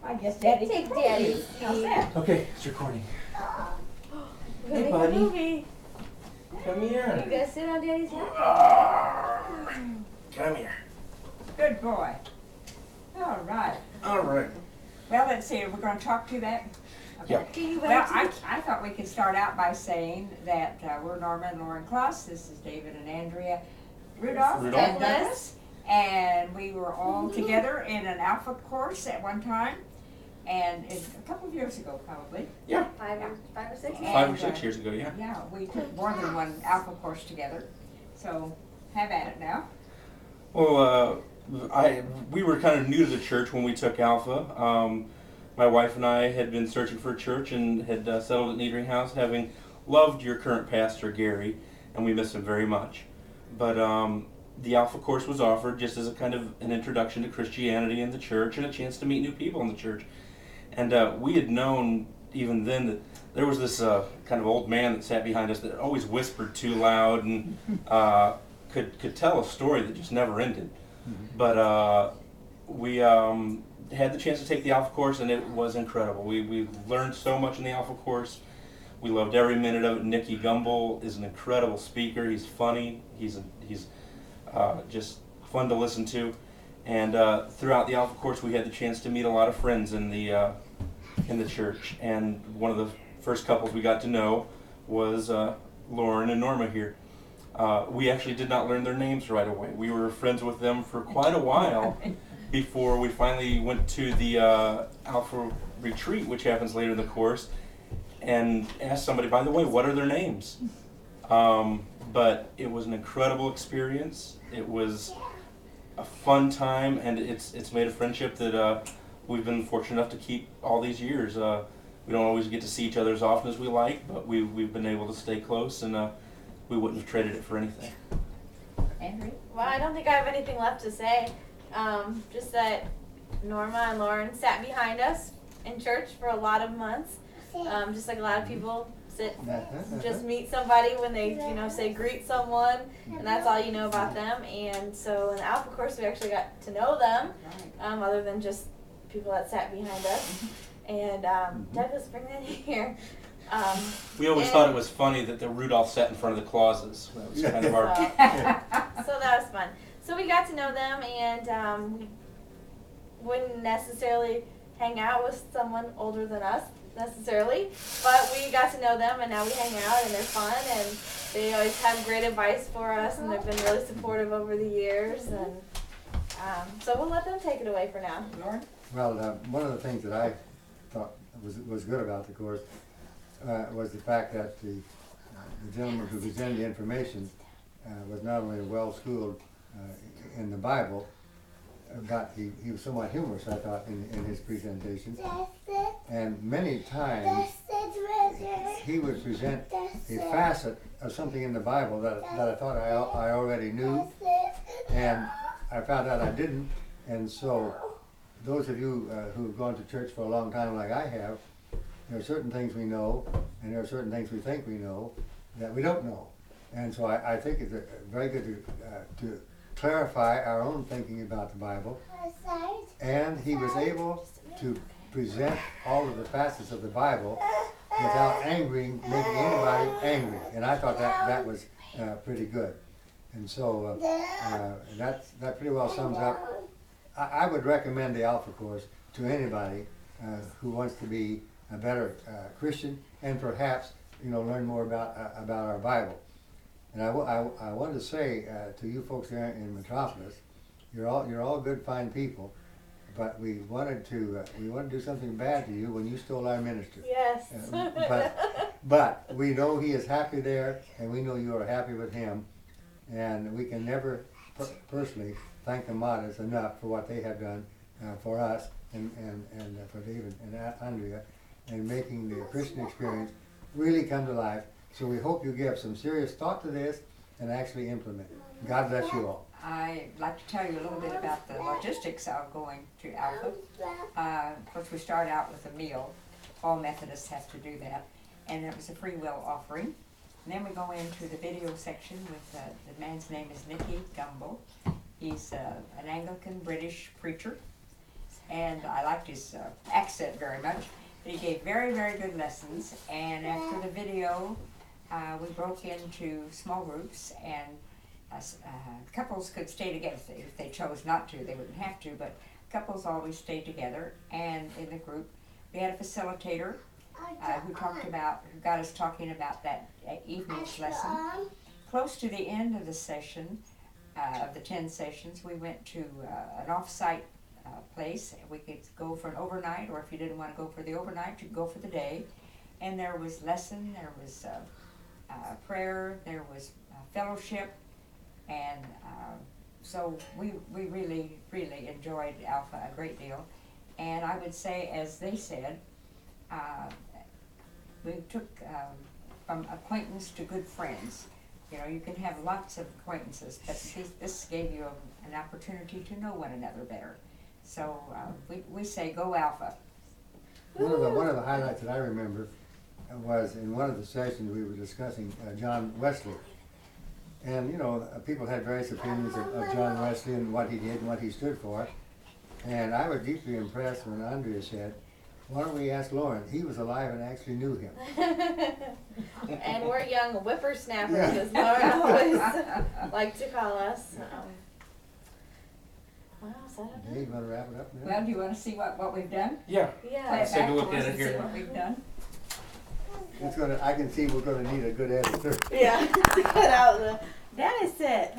I guess Daddy Take can Daddy's hold you. How's seat. that? Okay, it's recording. We're Hey, gonna make a buddy. movie. Come You here. gotta sit on Daddy's lap. Come here. Good boy. All right. All right. Well, let's see. We're going to talk to that. Yeah. Do you Well, want to? I thought we could start out by saying that we're Norma and Lauren Kloss. This is David and Andrea Rudolph Rudolph. and Douglas. And we were all together in an Alpha course at one time. And it's a couple of years ago, probably. Yeah. Five or six? And, 5 or 6 years ago, yeah. Yeah, we took more than one Alpha course together. So have at it now. Well, we were kind of new to the church when we took Alpha. My wife and I had been searching for a church and had settled at Niedering House, having loved your current pastor, Gary, and we miss him very much. But the Alpha course was offered just as a kind of an introduction to Christianity and the church and a chance to meet new people in the church. And we had known even then that there was this kind of old man that sat behind us that always whispered too loud and could tell a story that just never ended. But we had the chance to take the Alpha course, and it was incredible. We learned so much in the Alpha course. We loved every minute of it. Nicky Gumbel is an incredible speaker. He's funny. He's just fun to listen to. And throughout the Alpha course, we had the chance to meet a lot of friends in the church. And one of the first couples we got to know was Lauren and Norma here. We actually did not learn their names right away. We were friends with them for quite a while before we finally went to the Alpha retreat, which happens later in the course, and asked somebody, by the way, what are their names? But it was an incredible experience. It was a fun time, and it's made a friendship that we've been fortunate enough to keep all these years. We don't always get to see each other as often as we like, but we've been able to stay close, and we wouldn't have traded it for anything. Andrea? Well, I don't think I have anything left to say. Just that Norma and Lauren sat behind us in church for a lot of months. Just like a lot of people just meet somebody when they, say greet someone, and that's all you know about them. And so in the Alpha course, we actually got to know them, other than just people that sat behind us. And Douglas, bring that here. We always thought it was funny that the Rudolph sat in front of the clauses. That was kind of our... So that was fun. So we got to know them, and we wouldn't necessarily hang out with someone older than us, necessarily, but we got to know them, and now we hang out, and they're fun, and they always have great advice for us, and they've been really supportive over the years, and so we'll let them take it away for now. Lauren? Well, one of the things that I thought was good about the course was the fact that the gentleman who presented the information was not only well-schooled in the Bible, but he was somewhat humorous, I thought, in his presentation. And many times he would present a facet of something in the Bible that I thought I already knew, and I found out I didn't. And so those of you who've gone to church for a long time like I have, there are certain things we know, and there are certain things we think we know that we don't know. And so I think it's very good to clarify our own thinking about the Bible. And he was able to present all of the facets of the Bible without making anybody angry. And I thought that was pretty good. And so that pretty well sums up. I would recommend the Alpha course to anybody who wants to be a better Christian and perhaps learn more about our Bible. And I wanted to say to you folks there in Metropolis, you're all good, fine people, but we wanted to do something bad to you when you stole our minister. Yes. But we know he is happy there, and we know you are happy with him, and we can never personally thank the Matas enough for what they have done for us and for David and Andrea, and making the Christian experience really come to life. So we hope you give some serious thought to this and actually implement it. God bless you all. I'd like to tell you a little bit about the logistics of going to Alpha. Of course, we start out with a meal. All Methodists have to do that. And it was a free will offering. And then we go into the video section with the man's name is Nicky Gumbel. He's an Anglican British preacher. and I liked his accent very much. But he gave very, very good lessons, and after the video, we broke into small groups, and couples could stay together if they chose not to. They wouldn't have to, but couples always stayed together. And in the group, we had a facilitator who got us talking about that evening's lesson. Close to the end of the session, of the 10 sessions, we went to an off-site place. We could go for an overnight, or if you didn't want to go for the overnight, you could go for the day. And there was lesson, there was prayer, there was fellowship, and so we really, really enjoyed Alpha a great deal. And I would say, as they said, we took from acquaintance to good friends. You know, you can have lots of acquaintances, but this gave you an opportunity to know one another better. So we say go Alpha. One of the highlights that I remember was in one of the sessions we were discussing John Wesley. And you know, people had various opinions of John Wesley and what he did and what he stood for. And I was deeply impressed when Andrea said, why don't we ask Lauren? He was alive and actually knew him. And we're young whippersnappers, as Lauren always like to call us. What else? I don't know. Okay, you want to wrap it up now? Well, do you want to see what we've done? Yeah. Play Yeah. it Let's take a back look for at us it and see here. what we've done. I can see we're going to need a good editor. Yeah. Cut out the. That is it.